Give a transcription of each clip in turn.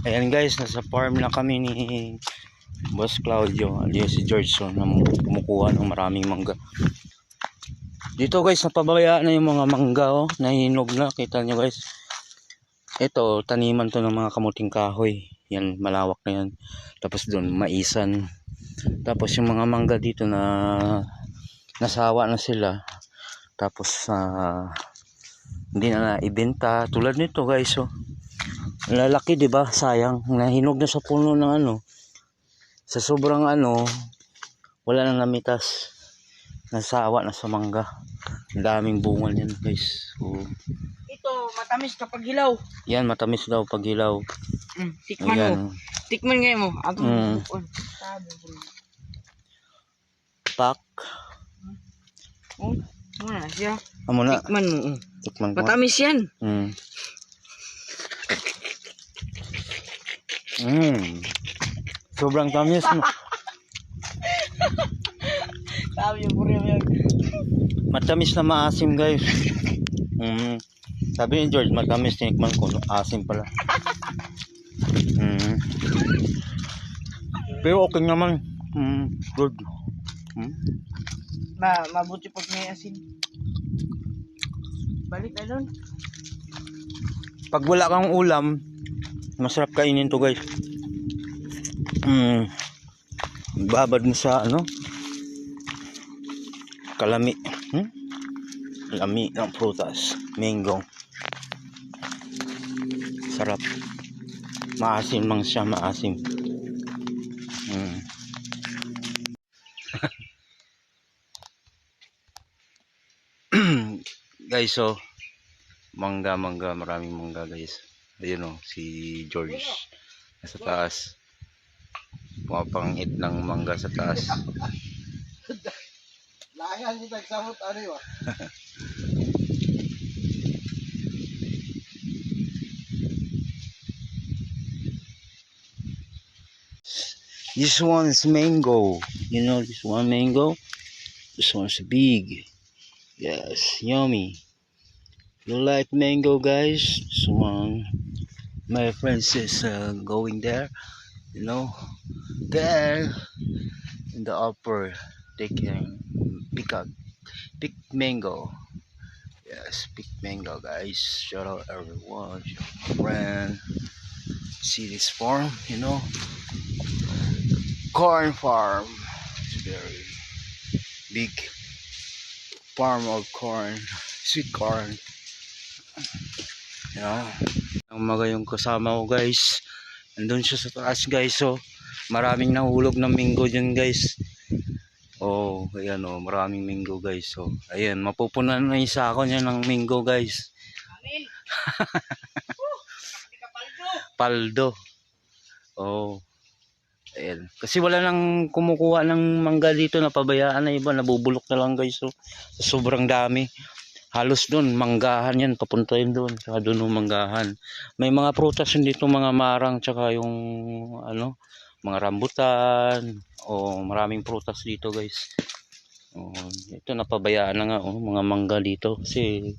Ayan guys, nasa farm na kami ni Boss Claudio alias si George, so na kumukuha ng maraming mangga. Dito guys, napabayaan na yung mga mangga, oh, nahinog na, kita nyo guys. Ito, taniman to ng mga kamuting kahoy. Yan, malawak na yan. Tapos doon, maisan. Tapos yung mga mangga dito na nasawa na sila. Tapos hindi na ibenta. Tulad nito guys, oh. Lalaki, di ba? Sayang, nahinog na sa puno ng ano. Sa sobrang ano, wala nang namitas. Nasawa na sa mangga. Ang daming bunga niyan, guys. So, ito, matamis kapag hilaw. yan, matamis daw pag hilaw. Tikman Ayan. mo. Tikman ngayon mo. Pak. Oh, muna siya. Amo na. Tikman mo. Tikman ko. Matamis yan. Sobrang tamis. Sabi yung puri mo yan. Matamis na maasim, guys. Sabi ni George, matamis, tinikman ko, asim pala. Pero okay naman. Good. Mabuti pag may asin. Balik na doon. Pag wala kang ulam, masarap kainin to guys. Babad mo sa ano, kalami. Lami ng prutas, mango. Sarap. Maasim lang siya, maasim. Guys, so mangga, maraming mangga guys. Ayun, oh, si George nasa taas. Pumapangit ng mangga sa taas. Layan si tagsamot ano yun. This one's mango. You know this one mango? This one's big. Yes, yummy. You like mango, guys? This one, my friends is going there. You know, there in the upper, they can pick mango. Yes, pick mango, guys. Shout out everyone, shout out friend. See this farm, you know, corn farm. It's very big farm of corn, sweet corn. You know, ang mga yung kasama ko guys, andun siya sa taas guys. So maraming nahulog ng mango dyan guys. Oh, ayan, oh, maraming mango guys. So ayan, mapupunan na yung sako niya ng mango guys. Paldo. Oh, ayan. Kasi wala nang kumukuha ng mangga dito, napabayaan na, iba nabubulok na lang guys. So sobrang dami. Halos doon, manggahan yan, papunta yun doon. Saka doon manggahan. May mga prutas yun dito, mga marang, tsaka yung ano, mga rambutan. O maraming prutas dito guys. O, ito napabayaan na nga, oh, mga mangga dito. Kasi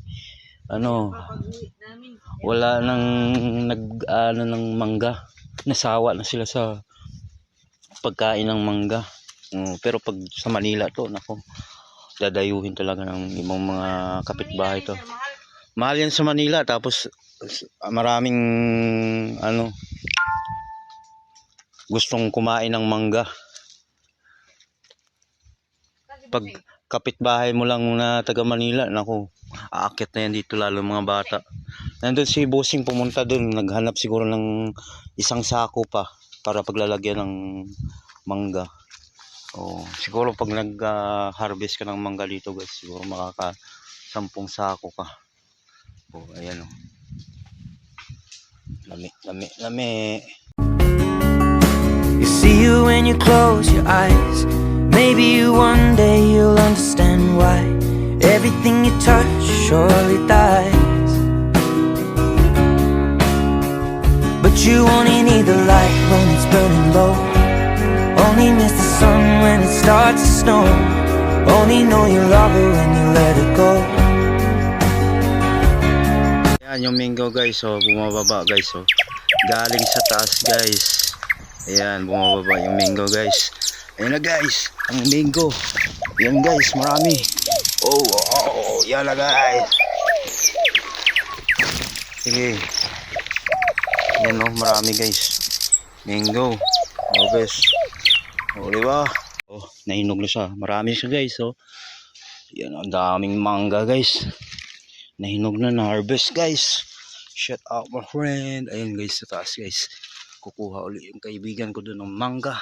ano, wala nang ano ng mangga. Nasawa na sila sa pagkain ng mangga. Pero pag sa Manila to, nako, dadayuhin talaga ng ibang mga kapitbahay to. Mahal yan sa Manila, tapos maraming ano gustong kumain ng mangga. Pag kapitbahay mo lang na taga Manila, nako, aakyat na yan dito, lalo mga bata. Nandun si Bossing, pumunta dun, naghanap siguro ng isang sako pa para paglalagyan ng mangga. Oh, siguro pag nag-harvest ka ng mangga dito guys, siguro makaka 10 sako ka. Oh, ayan, oh. Lami. You see you when you close your eyes. Maybe one day you'll understand why everything you touch surely dies. But you only need the light when it's burning low. Only miss the sun when it starts to snow. Only know you love her when you let her go. Yan yung mango guys, so bumababa guys, so galing sa taas guys. Ayan, bumababa yung mango guys. Ayan na guys, ang mango. Ayan guys, marami. Oh, yan na guys. Sige. Ayan oh, marami guys. Mango. Harvest. Oh, diba? Oh, nahinog na siya. Marami siya guys oh. Yan, ang daming mangga guys. Nahinog na, na-harvest guys. Shout out my friend. Ayun guys, sa taas guys. Kukuha ulit yung kaibigan ko doon ng mangga.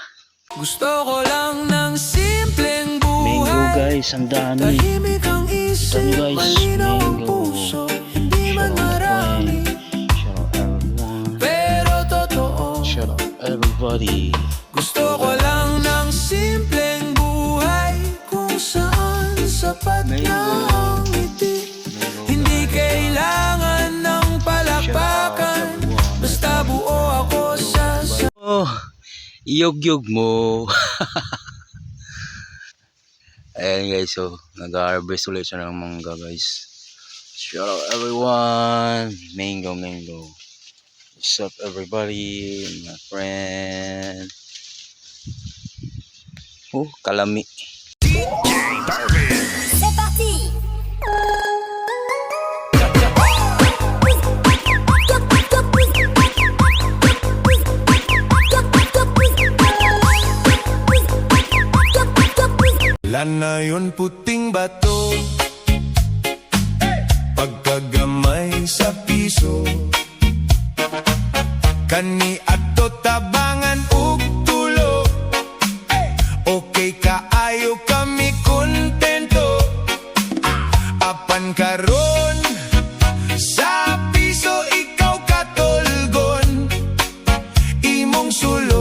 Gusto ko lang ng simpleng Mango buhay. guys, ang dami. Tahimik ang isip, Ito guys, malinaw ang mango. puso. Hindi man Shout out my marami, friend. Shout out everyone. pero totoo. Shout out everybody. Gusto ko lang ng simpleng buhay, kung saan sapat na Mango. ang ngiti. Hindi kailangan ng palakpakan, basta buo ako sa Oh, iyog-yog mo. Ayan guys, so nag-harvest ulit siya ng mangga guys. Shout out everyone. Mango. What's up everybody? My friend. Oh, kalami. C'est parti. Lan na yun puting bato, pagkagamay sa piso, kani ato tabangan ug tulo. Okay kaayo kami kontento, apan karon sa piso ikaw katulgon, imong sulo